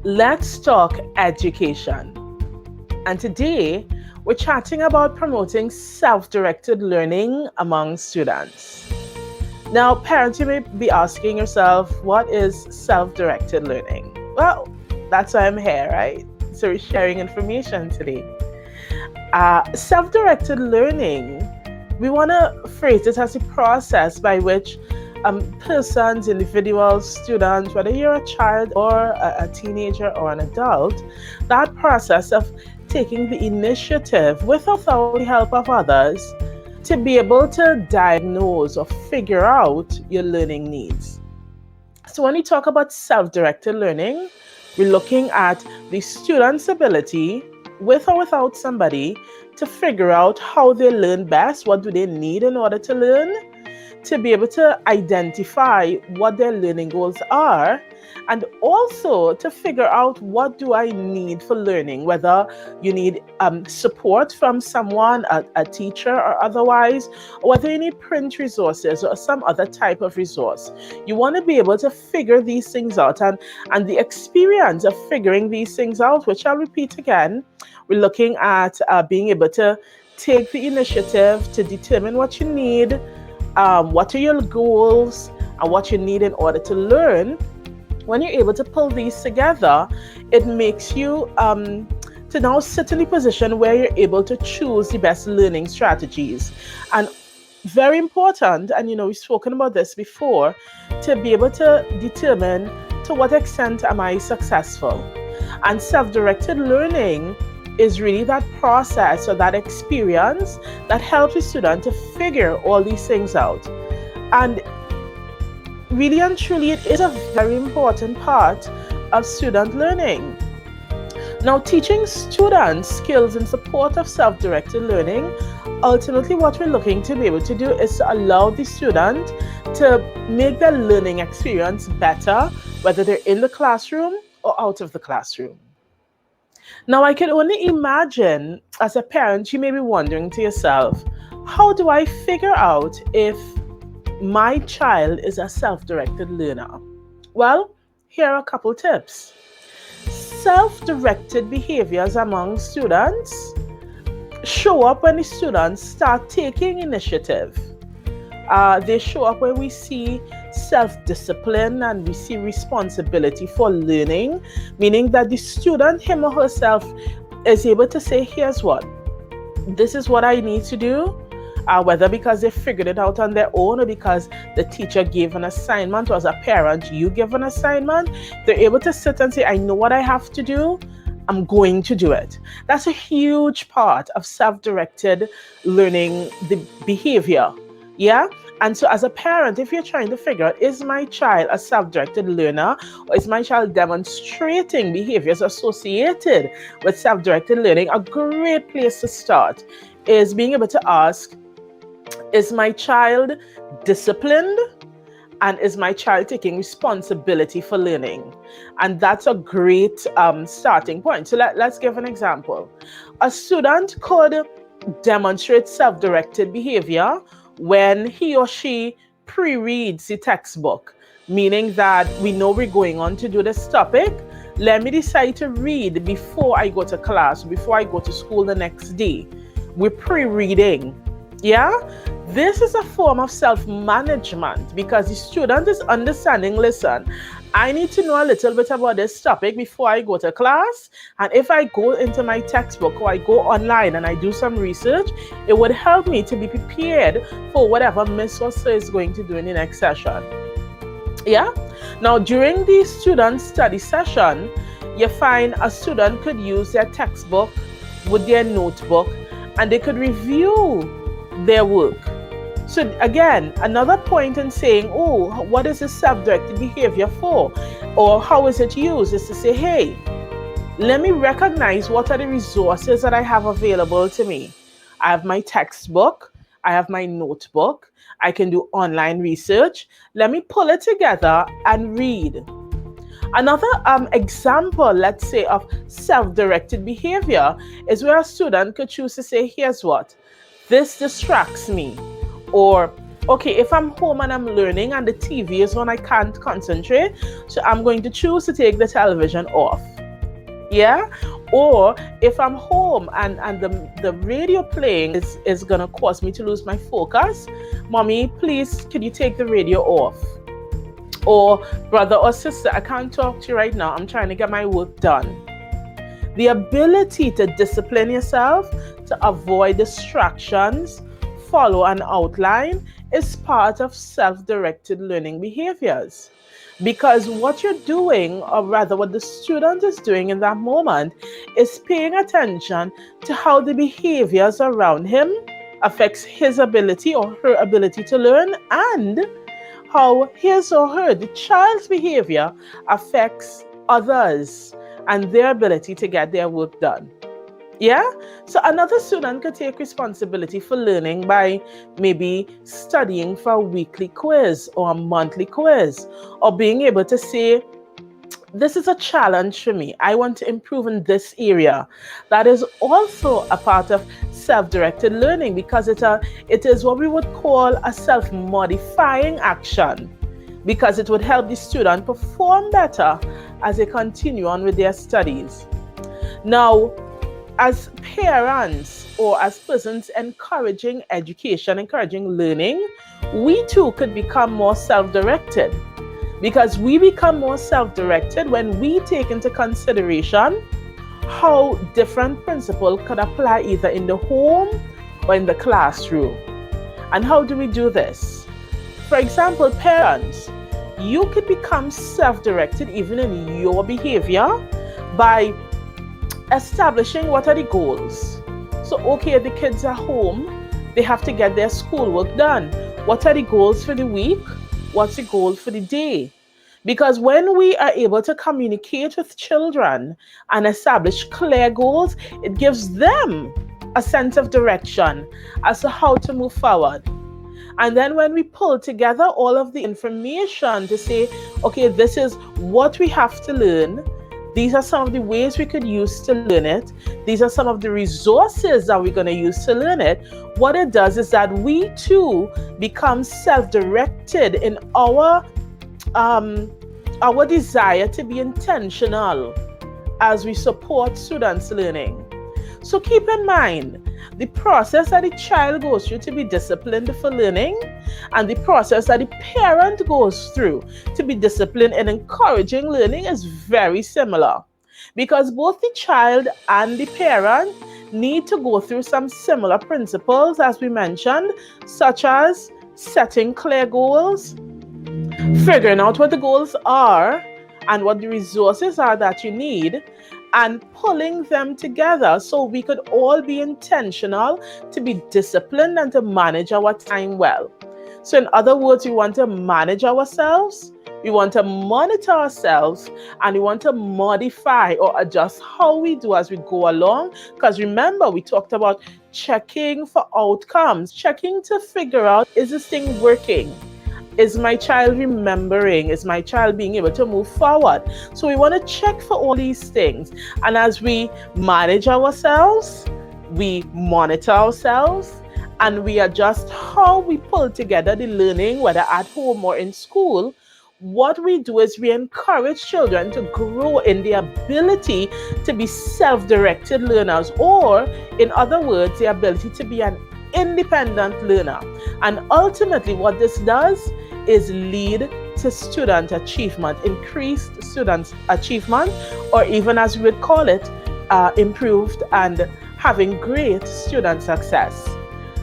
Let's talk education. And today, we're chatting about promoting self-directed learning among students. Now, parents, you may be asking yourself, what is self-directed learning? Well, that's why I'm here, right? So we're sharing information today. Self-directed learning, we want to phrase it as a process by which persons, individuals, students, whether you're a child or a teenager or an adult, that process of taking the initiative without the help of others to be able to diagnose or figure out your learning needs. So when we talk about self-directed learning, we're looking at the student's ability, with or without somebody, to figure out how they learn best, what do they need in order to learn, to be able to identify what their learning goals are, and also to figure out what do I need for learning, whether you need support from someone, a teacher or otherwise, or whether you need print resources or some other type of resource. You want to be able to figure these things out, and the experience of figuring these things out, which I'll repeat again, we're looking at being able to take the initiative to determine what you need, what are your goals, and what you need in order to learn. When you're able to pull these together, it makes you to now sit in the position where you're able to choose the best learning strategies. And very important, and we've spoken about this before, to be able to determine to what extent am I successful. And self-directed learning is really that process or that experience that helps the student to figure all these things out. And really and truly, it is a very important part of student learning. Now, teaching students skills in support of self-directed learning, ultimately what we're looking to be able to do is to allow the student to make their learning experience better, whether they're in the classroom or out of the classroom. Now, I can only imagine, as a parent, you may be wondering to yourself, how do I figure out if my child is a self-directed learner? Well, here are a couple tips. Self-directed behaviors among students show up when the students start taking initiative. They show up when we see self-discipline and we see responsibility for learning, meaning that the student, him or herself, is able to say, here's what, this is what I need to do, whether because they figured it out on their own or because the teacher gave an assignment, or as a parent, you give an assignment. They're able to sit and say, I know what I have to do, I'm going to do it. That's a huge part of self-directed learning, the behavior. Yeah? And so as a parent, if you're trying to figure out, is my child a self-directed learner, or is my child demonstrating behaviors associated with self-directed learning, a great place to start is being able to ask, is my child disciplined? And is my child taking responsibility for learning? And that's a great starting point. So let's give an example. A student could demonstrate self-directed behavior when he or she pre-reads the textbook, meaning that we know we're going on to do this topic. Let me decide to read before I go to class, before I go to school the next day. We're pre-reading. Yeah? This is a form of self-management because the student is understanding, listen, I need to know a little bit about this topic before I go to class. And if I go into my textbook or I go online and I do some research, it would help me to be prepared for whatever Miss or Sir is going to do in the next session. Yeah? Now, during the student study session, you find a student could use their textbook with their notebook and they could review their work. So again, another point in saying, oh, what is this self-directed behavior for? Or how is it used? Is to say, hey, let me recognize what are the resources that I have available to me. I have my textbook, I have my notebook, I can do online research. Let me pull it together and read. Another example, let's say, of self-directed behavior is where a student could choose to say, here's what, this distracts me, or Okay, if I'm home and I'm learning and the TV is on, I can't concentrate, so I'm going to choose to take the television off. Yeah. Or if I'm home and the radio playing is gonna cause me to lose my focus, mommy, please could you take the radio off? Or brother or sister, I can't talk to you right now, I'm trying to get my work done. The ability to discipline yourself, to avoid distractions, follow an outline is part of self-directed learning behaviors. Because what you're doing, or rather what the student is doing in that moment, is paying attention to how the behaviors around him affects his ability or her ability to learn, and how his or her, the child's behavior, affects others and their ability to get their work done. Yeah? So another student could take responsibility for learning by maybe studying for a weekly quiz or a monthly quiz, or being able to say, this is a challenge for me. I want to improve in this area. That is also a part of self-directed learning, because it is what we would call a self-modifying action, because it would help the student perform better as they continue on with their studies. Now, as parents or as persons encouraging education, encouraging learning, we too could become more self-directed, because we become more self-directed when we take into consideration how different principles could apply either in the home or in the classroom. And how do we do this? For example, parents, you could become self-directed even in your behavior by establishing what are the goals. So, okay, the kids are home, they have to get their schoolwork done. What are the goals for the week? What's the goal for the day? Because when we are able to communicate with children and establish clear goals, it gives them a sense of direction as to how to move forward. And then when we pull together all of the information to say, okay, this is what we have to learn, these are some of the ways we could use to learn it, these are some of the resources that we're going to use to learn it, what it does is that we too become self-directed in our desire to be intentional as we support students' learning. So keep in mind the process that the child goes through to be disciplined for learning, and the process that the parent goes through to be disciplined in encouraging learning is very similar, because both the child and the parent need to go through some similar principles, as we mentioned, such as setting clear goals, figuring out what the goals are and what the resources are that you need, and pulling them together so we could all be intentional to be disciplined and to manage our time well. So in other words, we want to manage ourselves, we want to monitor ourselves, and we want to modify or adjust how we do as we go along. Because remember, we talked about checking for outcomes, checking to figure out, is this thing working? Is my child remembering? Is my child being able to move forward? So we want to check for all these things. And as we manage ourselves, we monitor ourselves, and we adjust how we pull together the learning, whether at home or in school. What we do is we encourage children to grow in the ability to be self-directed learners, or in other words, the ability to be an independent learner. And ultimately what this does is lead to student achievement, increased student achievement, or even as we would call it, improved and having great student success.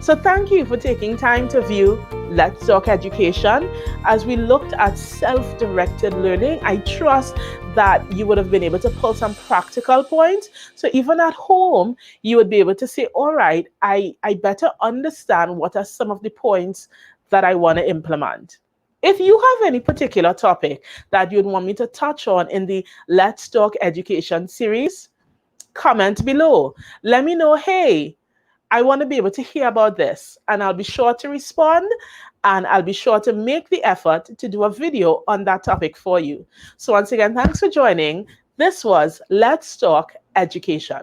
So thank you for taking time to view Let's Talk Education as we looked at self-directed learning. I trust that you would have been able to pull some practical points. So even at home, you would be able to say, all right, I better understand what are some of the points that I want to implement. If you have any particular topic that you'd want me to touch on in the Let's Talk Education series, comment below. Let me know, hey, I want to be able to hear about this, and I'll be sure to respond, and I'll be sure to make the effort to do a video on that topic for you. So once again, thanks for joining. This was Let's Talk Education.